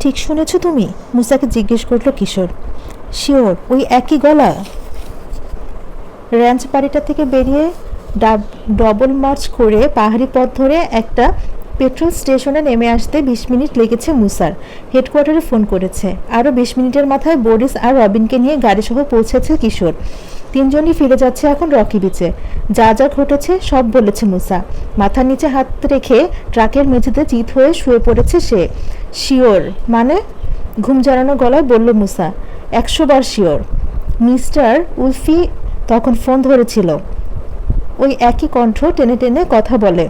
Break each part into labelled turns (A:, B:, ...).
A: ঠিক শুনেছ তুমি? মুসাকে জিজ্ঞেস করলো কিশোর। শিওর, ওই একই গলা। র্যাঞ্চ বাড়িটা থেকে বেরিয়ে ডবল মার্চ করে পাহাড়ি পথ ধরে একটা পেট্রোল স্টেশনে নেমে আসতে 20 মিনিট লেগেছে মুসার। হেডকোয়ার্টারে ফোন করেছে। আরও 20 মিনিটের মাথায় বরিস আর রবিনকে নিয়ে গাড়িসহ পৌঁছেছে কিশোর। তিনজনই ফিরে যাচ্ছে এখন রকি বিচে। যা যা ঘটেছে সব বলেছে মুসা। মাথার নিচে হাত রেখে ট্রাকের মেঝেতে চিত হয়ে শুয়ে পড়েছে সে। শিওর মানে? ঘুম জড়ানো গলায় বলল মুসা। 100 বার শিওর। মিস্টার উলফি তখন ফোন ধরেছিল। ওই একই কণ্ঠ টেনে টেনে কথা বলে।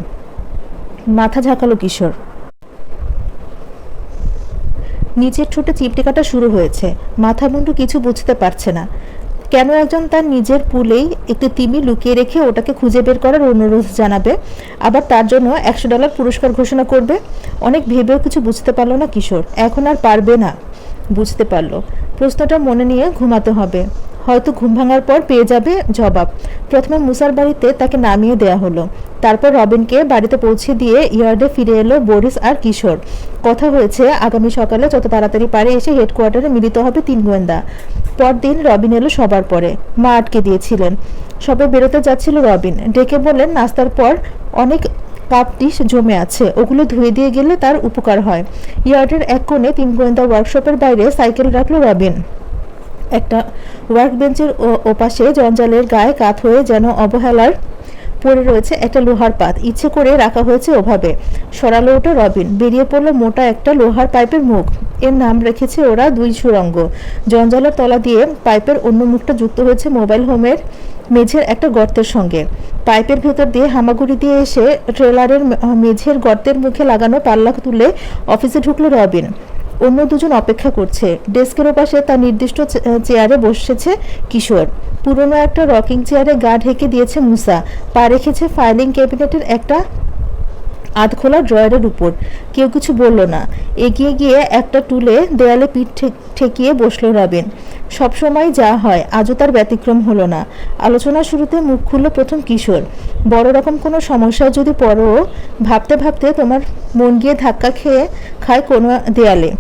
A: মাথা ঝাঁকালো কিশোর। নিচের ঠোঁটে চিপটে কাটা শুরু হয়েছে। মাথা মুন্ডু কিছু বুঝতে পারছে না। কেন একজন তার নিজের পুলেই একটি তিমি লুকিয়ে রেখে ওটাকে খুঁজে বের করার অনুরোধ জানাবে, আবার তার জন্য $100 পুরস্কার ঘোষণা করবে? অনেক ভেবেও কিছু বুঝতে পারল না কিশোর। এখন আর পারবে না। বুঝতে পারল প্রশ্নটা মনে নিয়ে ঘুমাতে হবে। হয়তো ঘুম ভাঙার পর পেয়ে যাবে জবাব। প্রথমে মুসার বাড়িতে তাকে নামিয়ে দেয়া হলো। তারপর রবিনকে বাড়িতে পৌঁছে দিয়ে ইয়ার্ডে ফিরে এলো বরিস আর কিশোর। কথা হয়েছে আগামী সকালে যত তাড়াতাড়ি পারে এসে হেডকোয়ার্টারে মিলিত হবে 3 গোয়েন্দা। পরদিন রবিন এলো সবার পরে। মা আটকে দিয়েছিলেন। সবাই বেরোতে যাচ্ছিল। রবিন ডেকে বললেন নাস্তার পর অনেক কাপ ডিশ জমে আছে, ওগুলো ধুয়ে দিয়ে গেলে তার উপকার হয়। ইয়ার্ডের এক কোণে 3 গোয়েন্দা ওয়ার্কশপের বাইরে সাইকেল রাখলো রবিন। একটা ওয়ার্ক বেঞ্চের ওপাশে জঞ্জালের গায়ে কাত হয়ে যেন অবহেলার পড়ে রয়েছে একটা লোহার পাত। ইচ্ছে করে রাখা হয়েছে ওভাবে। সরালো ওটা রবিন। বেরিয়ে পড়লো মোটা একটা লোহার পাইপের মুখ। এর নাম রেখেছে ওরা 2 সুড়ঙ্গ। জঞ্জালের তলা দিয়ে পাইপের অন্য মুখটা যুক্ত হয়েছে মোবাইল হোমের মেঝের একটা গর্তের সঙ্গে। পাইপের ভেতর দিয়ে হামাগুড়ি দিয়ে এসে ট্রেলারের মেঝের গর্তের মুখে লাগানো পাল্লা তুলে অফিসে ঢুকলো রবিন। অন্য দুজন অপেক্ষা করছে। ডেস্কের ওপাশে তার নির্দিষ্ট চেয়ারে বসেছে কিশোর। পুরনো একটা রকিং চেয়ারে গা ঢেকে দিয়েছে মুসা। পা রেখেছে ফাইলিং ক্যাবিনেটের একটা আধখোলা ড্রয়ারের উপর। কেউ কিছু বলল না। এগিয়ে গিয়ে একটা টুলে দেয়ালে পিঠ ঠেকিয়ে বসলো রবিন। সবসময় যা হয়, আজও তার ব্যতিক্রম হলো না। আলোচনার শুরুতে মুখ খুলল প্রথম কিশোর। বড় রকম কোনো সমস্যা যদি পড়ো, ভাবতে ভাবতে তোমার মন গিয়ে ধাক্কা খায় কোনো দেয়ালে,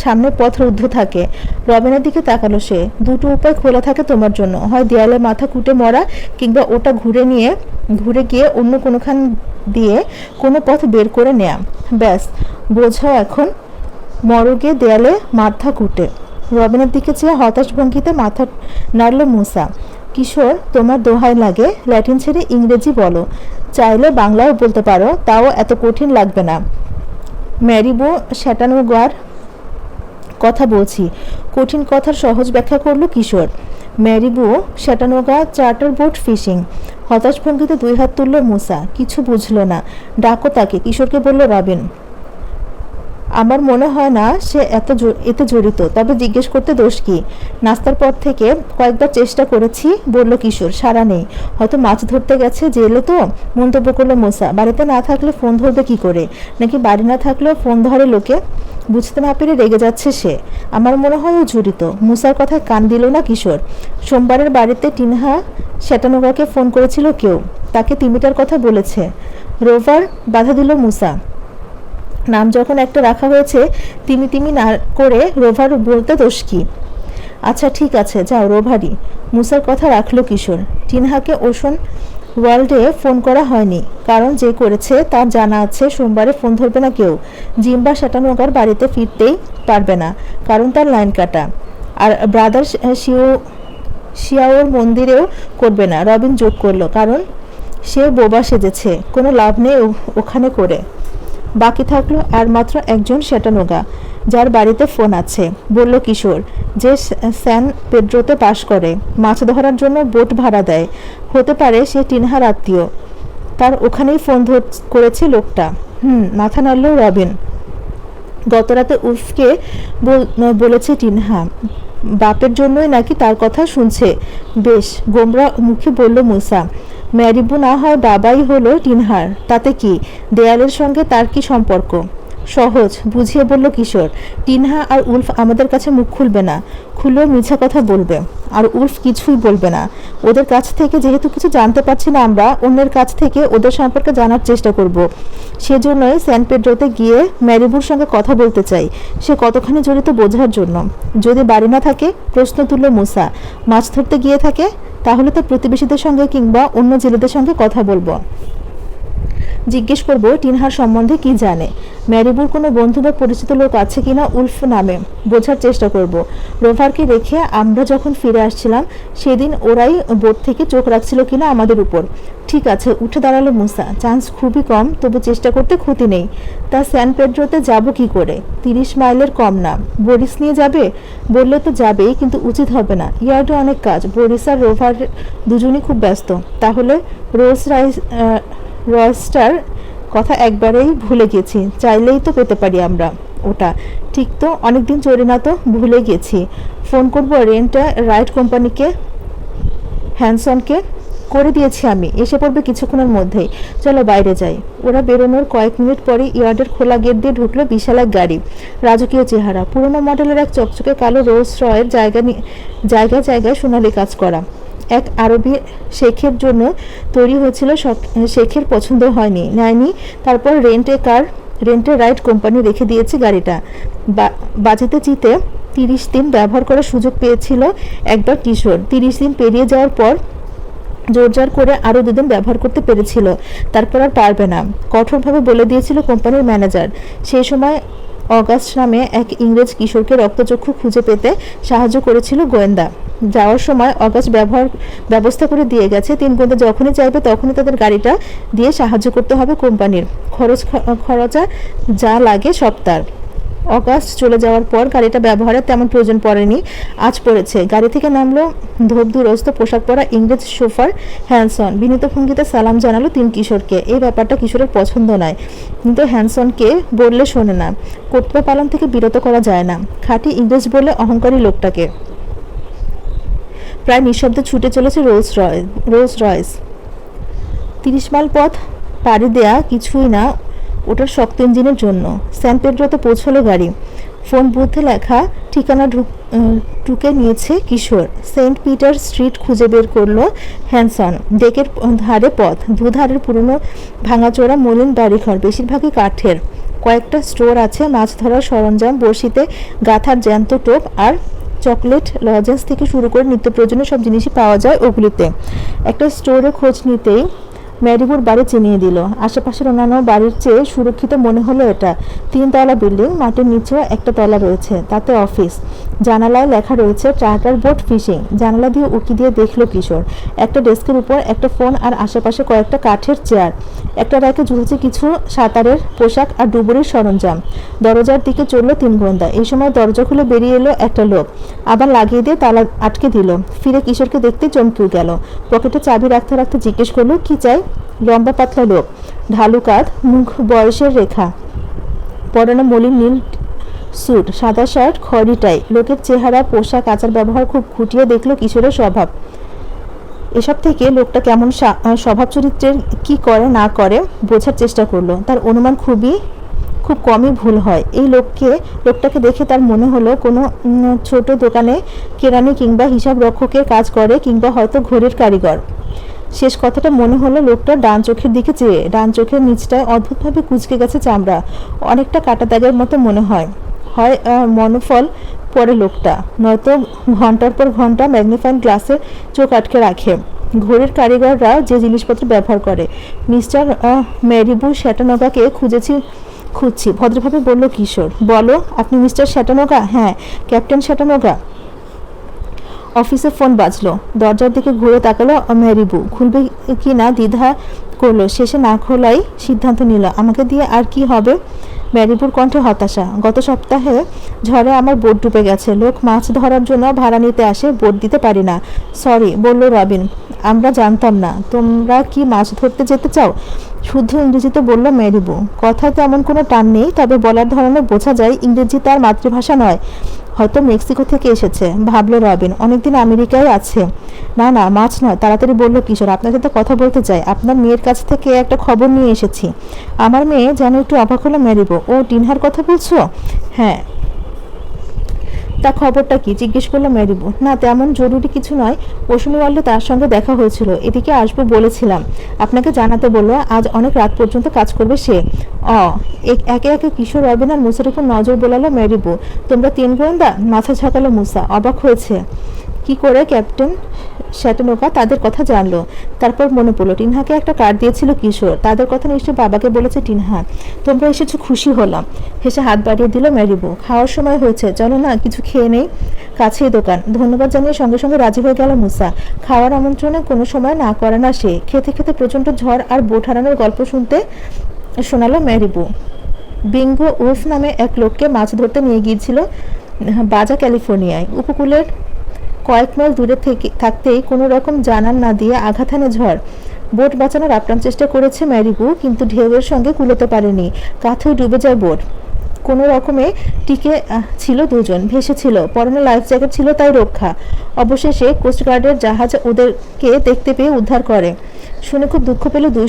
A: সামনে পথ রুদ্ধ থাকে। রবিনের দিকে তাকালো সে। দুটো উপায় খোলা থাকে তোমার জন্য, হয় দেয়ালে মাথা কুটে মরা, কিংবা ওটা ঘুরে গিয়ে অন্য কোনোখান দিয়ে কোনো পথ বের করে নেয়া। ব্যাস, বোঝাও এখন মরগে দেয়ালে মাথা কুটে। রবিনের দিকে চেয়ে হতাশ ভঙ্গিতে মাথা নাড়ল মুসা। কিশোর, তোমার দোহাই লাগে, ল্যাটিন ছেড়ে ইংরেজি বলো। চাইলে বাংলাও বলতে পারো, তাও এত কঠিন লাগবে না। ম্যারিবো শ্যাটানোগার কথা বলছি। কঠিন কথার সহজ ব্যাখ্যা করলো কিশোর। ম্যারিবো শ্যাটানোগা চার্টার বোট ফিশিং। হতাশ ভঙ্গিতে 2 হাত তুলল মুসা। কিছু বুঝলো না। ডাকো তাকে, কিশোরকে বলল রবিন। আমার মনে হয় না সে এতে জড়িত, তবে জিজ্ঞেস করতে দোষ কি? নাস্তার পর থেকে কয়েকবার চেষ্টা করেছি, বলল কিশোর। সাড়া নেই। হয়তো মাছ ধরতে গেছে জেলে তো, মন্তব্য করলো মুসা। বাড়িতে না থাকলে ফোন ধরবে কি করে? নাকি বাড়ি না থাকলেও ফোন ধরে লোকে? বুঝতে না পেরে রেগে যাচ্ছে সে। আমার মনে হয় ও জড়িত। মুসার কথায় কান দিল না কিশোর। সোমবারের বাড়িতে টিনহা শ্যাটানোগাকে ফোন করেছিল কেউ। তাকে তিমিটার কথা বলেছে। রোভার, বাধা দিল মুসা। নাম যখন একটা রাখা হয়েছে, তিমি না করে রোভার বলতে দোষ কি? আচ্ছা ঠিক আছে, যাও রোভারই। মুসার কথা রাখলো কিশোর। টিনহাকে ওশন ওয়ার্ল্ডে ফোন করা হয়নি, কারণ যে করেছে তার জানা আছে সোমবারে ফোন ধরবে না কেউ। জিম্বা শ্যাটানোগার বাড়িতে ফিরতেই পারবে না, কারণ তার লাইন কাটা। আর ব্রাদার শিয়াওর মন্দিরেও করবে না, রবিন যোগ করলো, কারণ সে বোবা সেজেছে। কোনো লাভ নেই ওখানে করে। বাকি থাকলো আর মাত্র একজন শ্যাটানোগা, যার বাড়িতে ফোন আছে, বলল কিশোর, যে স্যান পেড্রোতে বাস করে, মাছ ধরার জন্য বোট ভাড়া দেয়। হতে পারে সে টিনহার আত্মীয়। তার ওখানেই ফোন করেছে লোকটা। মাথা নাড়ল রবিন। গতরাতে উফকে বলেছে টিনহা। বাপের জন্যই নাকি তার কথা শুনছে। বেশ, গোমরা মুখে বলল মুসা। ম্যারিবু না হয় বাবাই হলো টিনহার, তাতে কি? দেয়ালের সঙ্গে তার কি সম্পর্ক? সহজ, বুঝিয়ে বলল কিশোর। টিনহা আর উলফ আমাদের কাছে মুখ খুলবে না, খুলেও মিছা কথা বলবে। আর উলফ কিছুই বলবে না। ওদের কাছ থেকে যেহেতু কিছু জানতে পারছি না, আমরা অন্যের কাছ থেকে ওদের সম্পর্কে জানার চেষ্টা করব। সেজন্যই স্যান পেড্রোতে গিয়ে ম্যারিবুর সঙ্গে কথা বলতে চাই, সে কতখানি জড়িত বোঝার জন্য। যদি বাড়ি না থাকে, প্রশ্ন তুলল মুসা, মাছ ধরতে গিয়ে থাকে, তাহলে তো প্রতিবেশীদের সঙ্গে কিংবা অন্য জেলেদের সঙ্গে কথা বলবো। জিজ্ঞেস করব টিনহার সম্বন্ধে কি জানে, ম্যারিবুর কোনো বন্ধু বা পরিচিত লোক আছে কিনা উলফ নামে, বোঝার চেষ্টা করব। রোভারকে রেখে আমরা যখন ফিরে আসছিলাম সেদিন ওরাই বোট থেকে চোখ রাখছিল কিনা আমাদের উপর। ঠিক আছে, উঠে দাঁড়ালো মুসা। চান্স খুবই কম, তবু চেষ্টা করতে ক্ষতি নেই। তা স্যান পেড্রোতে যাব কি করে? 30 মাইলের কম না। বরিস নিয়ে যাবে? বললে তো যাবেই, কিন্তু উচিত হবে না। ইয়ার্ডে অনেক কাজ, বরিস আর রোভার দুজনই খুব ব্যস্ত। তাহলে রয়স্টার কথা একবারেই ভুলে গেছি, চাইলেই তো পেতে পারি আমরা ওটা। ঠিক তো, অনেকদিন চলি না তো, ভুলে গেছি। ফোন করবো রেন্ট রাইড কোম্পানিকে, হ্যানসনকে। করে দিয়েছি আমি, এসে পড়বে কিছুক্ষণের মধ্যেই। চলো বাইরে যাই। ওরা বেরোনোর কয়েক মিনিট পরে ইয়ার্ডের খোলা গেট দিয়ে ঢুকলো বিশাল এক গাড়ি, রাজকীয় চেহারা, পুরোনো মডেলের এক চকচকে কালো রোলস রয়ের জায়গায় জায়গায় সোনালি কাজ করা। এক আরবি শেখের জন্য তৈরি হয়েছিল, শেখের পছন্দ হয়নি, নেয়নি। তারপর রেন্টে রাইড কোম্পানি রেখে দিয়েছে গাড়িটা। বাজেতে চিতে 30 দিন ব্যবহার করার সুযোগ পেয়েছিল একবার কিশোর। 30 দিন পেরিয়ে যাওয়ার পর জোরজার করে আরও 2 দিন ব্যবহার করতে পেরেছিল, তারপর আর পারবে না, কঠোরভাবে বলে দিয়েছিল কোম্পানির ম্যানেজার। সেই সময় অগাস্ট নামে এক ইংরেজ কিশোরকে রক্তচক্ষু খুঁজে পেতে সাহায্য করেছিল গোয়েন্দা। যাওয়ার সময় অগাস্ট ব্যবস্থা করে দিয়ে গেছে, 3 গোয়েন্দা যখনই চাইবে তখনই তাদের গাড়িটা দিয়ে সাহায্য করতে হবে কোম্পানির। খরচা যা লাগে সব তার। অগাস্ট চলে যাওয়ার পর গাড়িটা ব্যবহারের তেমন প্রয়োজন পড়েনি, আজ পড়েছে। গাড়ি থেকে নামলো ধোপদুরস্ত পোশাক পরা ইংরেজ শোফার হ্যানসন। বিনীত ভঙ্গিতে সালাম জানালো 3 কিশোরকে। এই ব্যাপারটা কিশোরের পছন্দ নয়, কিন্তু হ্যানসনকে বললে শোনে না। কর্তব্য পালন থেকে বিরত করা যায় না, খাঁটি ইংরেজ বলে অহংকারী লোকটাকে। প্রায় নিঃশব্দে ছুটে চলেছে রোলস রয়েস। 30 মাইল পথ পাড়ি দেয়া কিছুই না ওটার শক্ত ইঞ্জিনের জন্য। স্যান পেড্রোতে পৌঁছলো গাড়ি। ফোন বুথে লেখা ঠিকানা টুকে নিয়েছে কিশোর। সেন্ট পিটার স্ট্রিট খুঁজে বের করলো হ্যানসন। ডেকের ধারে পথ, দুধারের পুরনো ভাঙাচোরা মলিন বাড়িঘর, বেশিরভাগই কাঠের। কয়েকটা স্টোর আছে, মাছ ধরার সরঞ্জাম, বড়শিতে গাঁথার জ্যান্ত টোপ আর চকলেট লজেন্স থেকে শুরু করে নিত্য প্রয়োজনীয় সব জিনিসই পাওয়া যায় ওগুলিতে। একটা স্টোরে খোঁজ নিতেই ম্যারিবুর বাড়ি চিনিয়ে দিল। আশেপাশের অন্যান্য বাড়ির চেয়ে সুরক্ষিত মনে হলো এটা। 3 তলা বিল্ডিং, মাটির নিচেও একটা তলা রয়েছে, তাতে অফিস। জানালায় লেখা রয়েছে চার্টার বোট ফিশিং। জানালা দিয়ে উঁকি দিয়ে দেখলো কিশোর। একটা ডেস্কের উপর একটা ফোন আর আশেপাশে কয়েকটা কাঠের চেয়ার। একটা র্যাকে ঝুলছে কিছু সাঁতারের পোশাক আর ডুবুরির সরঞ্জাম। দরজার দিকে চলল 3 গোয়েন্দা। এই সময় দরজা খুলে বেরিয়ে এলো একটা লোক, আবার লাগিয়ে দিয়ে তালা আটকে দিল। ফিরে কিশোরকে দেখতে চমকে গেল। পকেটে চাবি রাখতে রাখতে জিজ্ঞেস করলো, কি চাই? লম্বা পাতলা লোক, ঢালু কাঁধ, মুখ বয়সের রেখা, পরনে মলিন নীল স্যুট, সাদা শার্ট, খয়েরি টাই। লোকের চেহারা, পোশাক, আচার ব্যবহার খুব খুঁটিয়ে দেখলো কিশোরের স্বভাব। এসব থেকে লোকটা কেমন স্বভাব চরিত্রের, কি করে না করে বোঝার চেষ্টা করলো। তার অনুমান খুব কমই ভুল হয়। এই লোকটাকে দেখে তার মনে হলো কোনো ছোট দোকানে কেরানি কিংবা হিসাব রক্ষকের কাজ করে, কিংবা হয়তো ঘড়ির কারিগর। শেষ কথাটা মনে হলো লোকটার ডান চোখের দিকে চেয়ে। ডান চোখের নিচটায় অদ্ভুতভাবে কুঁচকে গেছে চামড়া, অনেকটা কাটা দাগের মতো মনে হয়। মনোফল পরে লোকটা, নয়তো ঘন্টার পর ঘন্টা ম্যাগনিফাইং গ্লাসে চোখ আটকে রাখে। ঘড়ির কারিগররা যে জিনিসপত্র ব্যবহার করে। মিস্টার ম্যারিবু শ্যাটানগাকে খুঁজছি, ভদ্রভাবে বলল কিশোর। বলো, আপনি মিস্টার শ্যাটানগা? হ্যাঁ, ক্যাপ্টেন শ্যাটানগা। অফিসে ফোন বাজলো। দরজার দিকে ঘুরে তাকালো ম্যারিবু। খুলবে কি না দ্বিধা করলো, শেষে না খোলাই সিদ্ধান্ত নিল। আমাকে দিয়ে আর কি হবে? ম্যারিবুর কণ্ঠে হতাশা। গত সপ্তাহে ঝড়ে আমার বোট ডুবে গেছে। লোক মাছ ধরার জন্য ভাড়া নিতে আসে, বোট দিতে পারি না। সরি, বলল রবিন। আমরা জানতাম না। তোমরা কি মাছ ধরতে যেতে চাও? শুদ্ধ ইংরেজিতে বলল ম্যারিবু। কথায় তেমন কোনো টান নেই, তবে বলার ধরনে বোঝা যায় ইংরেজি তার মাতৃভাষা নয়। হয়তো মেক্সিকো থেকে এসেছে, ভাবলো রবিন। অনেকদিন আমেরিকায় আছে। না না, মাছ নয়, তাড়াতাড়ি বলল কিশোর। আপনার সাথে কথা বলতে চাই। আপনার মেয়ের কাছ থেকে একটা খবর নিয়ে এসেছি। আমার মেয়ে যেন একটু অবাক হলো মেরিবো। ও টিনহার কথা বলছো? হ্যাঁ। তা খবরটা কি? জিজ্ঞেস করলো মেরিবো। না, তেমন জরুরি কিছু নয়। মৌসুমী বলল তার সঙ্গে দেখা হয়েছিল, এদিকে আসবো বলেছিলাম। আপনাকে জানাতে বললো আজ অনেক রাত পর্যন্ত কাজ করবে সে। অ একে একে কিশোর, রবিন আর মুসার উপর নজর বোলালো মেরিবো। তোমরা 3 গোয়েন্দা? মাথা ঝাঁকালো মুসা, অবাক হয়েছে। কি করে ক্যাপ্টেন শ্যাটনোকা তাদের কথা জানলো? তারপর মনে পড়লো টিনহাকে একটা কার্ড দিয়েছিল কিশোর। তাদের কথা নিশ্চয়ই বাবাকে বলেছে টিনহা। তোমরা এসেছো, খুশি হলাম। হেসে হাত বাড়িয়ে দিল মেরিবো। খাওয়ার সময় হয়েছে, চলো না কিছু খেয়ে নেই, কাছেই দোকান। ধন্যবাদ জানিয়ে সঙ্গে সঙ্গে রাজি হয়ে গেল মুসা। খাওয়ার আমন্ত্রণে কোনো সময় না করে না সে। খেতে খেতে প্রচণ্ড ঝড় আর বোট হারানোর গল্প শোনালো মেরিবো। বিঙ্গো উলফ নামে এক লোককে মাছ ধরতে নিয়ে গিয়েছিল বাজা ক্যালিফোর্নিয়ায়। উপকূলের কয়েক মাইল দূরে থাকতেই কোনো রকম জানান না দিয়ে আঘাত হানে ঝড়। বোট বাঁচানোর আপ্রাণ চেষ্টা করেছে মেরিবু, কিন্তু ঢেউয়ের সঙ্গে কুলোতে পারেনি। কাঁথেও ডুবে যায় বোট। কোনো রকমে টিকে ছিল দুজন, ভেসেছিল। পরনে লাইফ জ্যাকেট ছিল, তাই রক্ষা। অবশেষে কোস্টগার্ডের জাহাজ ওদেরকে দেখতে পেয়ে উদ্ধার করে। শুনে খুব দুঃখ পেল দুই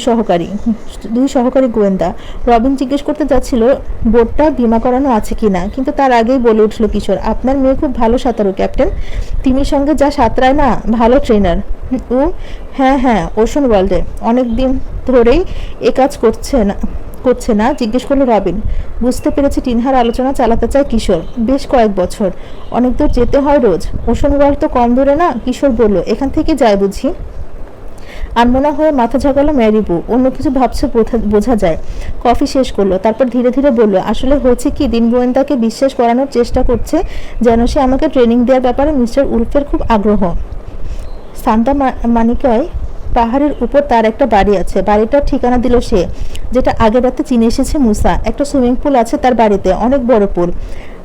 A: সহকারী গোয়েন্দা। রবিন জিজ্ঞেস করতে যাচ্ছিল বোটটা বিমা করানো আছে কিনা, কিন্তু তার আগেই বলে উঠল কিশোর, আপনার মেয়ে খুব ভালো সাঁতারু ক্যাপ্টেন। তিমির সঙ্গে যা সাঁতরায় না, ভালো ট্রেনার ও। হ্যাঁ হ্যাঁ, ওশন ওয়ার্ল্ডে অনেক দিন ধরেই এ কাজ করছে না? জিজ্ঞেস করলো রবিন। বুঝতে পেরেছে টিনহার আলোচনা চালাতে চায় কিশোর। বেশ কয়েক বছর। অনেক দূর যেতে হয় রোজ। ওশন ওয়ার্ল্ড তো কম দূরে না। কিশোর বলল, এখান থেকে যায় বুঝি? আনমনা হয়ে মাথা ঝাঁকালো মেরিবু। অন্য কিছু ভাবছে বোঝা যায়। কফি শেষ করলো, তারপর ধীরে ধীরে বলল, আসলে হয়েছে কি, দিন গোয়েন্দাকে বিশ্বাস করানোর চেষ্টা করছে যেন সে আমাকে ট্রেনিং দেওয়ার ব্যাপারে মিস্টার উলফের খুব আগ্রহ। সান্তা মানিকয় পাহাড়ের উপর তার একটা বাড়ি আছে। বাড়িটার ঠিকানা দিল সে, যেটা আগের রাতে চিনে এসেছে মুসা। একটা সুইমিং পুল আছে তার বাড়িতে, অনেক বড় পুল।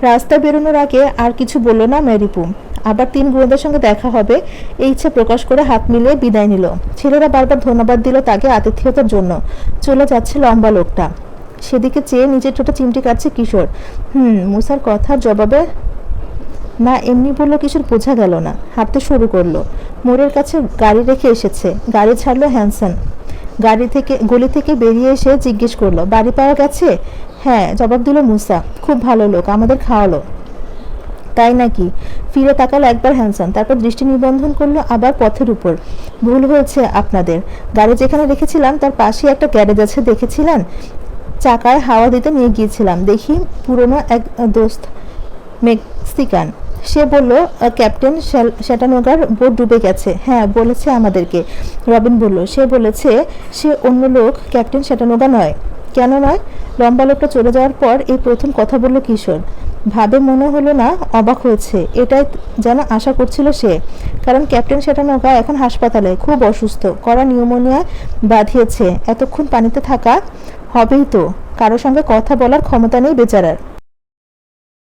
A: রাস্তায় বেরোনোর আগে আর কিছু বলল না মেরিপু। আবার 3 গোয়েন্দার সঙ্গে দেখা হবে এই ইচ্ছে প্রকাশ করে হাত মিলিয়ে বিদায় নিল। ছেলেরা বারবার ধন্যবাদ দিল তাকে আতিথেয়তার জন্য। চলে যাচ্ছে লম্বা লোকটা। সেদিকে চেয়ে নিজের ঠোঁটে চিমটি কাটছে কিশোর। মুসার কথার জবাবে না এমনি বলল কিশোর, বোঝা গেল না। হাঁটতে শুরু করলো। মোড়ের কাছে গাড়ি রেখে এসেছে। গাড়ি ছাড়লো হ্যানসন। গলি থেকে বেরিয়ে এসে জিজ্ঞেস করলো, বাড়ি পাওয়া গেছে? হ্যাঁ, জবাব দিল মুসা। খুব ভালো লোক, আমাদের খাওয়ালো। তাই নাকি? ফিরে তাকালো একবার হ্যানসন, তারপর দৃষ্টি নিবন্ধন করলো আবার পথের উপর। ভুল হয়েছে আপনাদের। গাড়ি যেখানে রেখেছিলাম তার পাশে একটা গ্যারেজ আছে, দেখেছিলেন? চাকায় হাওয়া দিতে নিয়ে গিয়েছিলাম। দেখি পুরনো এক দোস্ত মেক্সিকান। সে বলল ক্যাপ্টেন শ্যাটানোগার বোট ডুবে গেছে। হ্যাঁ, বলেছে আমাদেরকে। রবিন বলল, সে বলেছে সে অন্য লোক, ক্যাপ্টেন শ্যাটানোগা নয়। কেন নয়? লম্বা লোকটা চলে যাওয়ার পর এই প্রথম কথা বলল কিশোর। ভাবে মনে হলো না অবাক হয়েছে, এটাই যেন আশা করছিল সে। কারণ ক্যাপ্টেন শ্যাটানোগা এখন হাসপাতালে, খুব অসুস্থ, কড়া নিউমোনিয়া বাঁধিয়েছে। এতক্ষণ পানিতে থাকা হবেই তো। কারো সঙ্গে কথা বলার ক্ষমতা নেই বেচারার।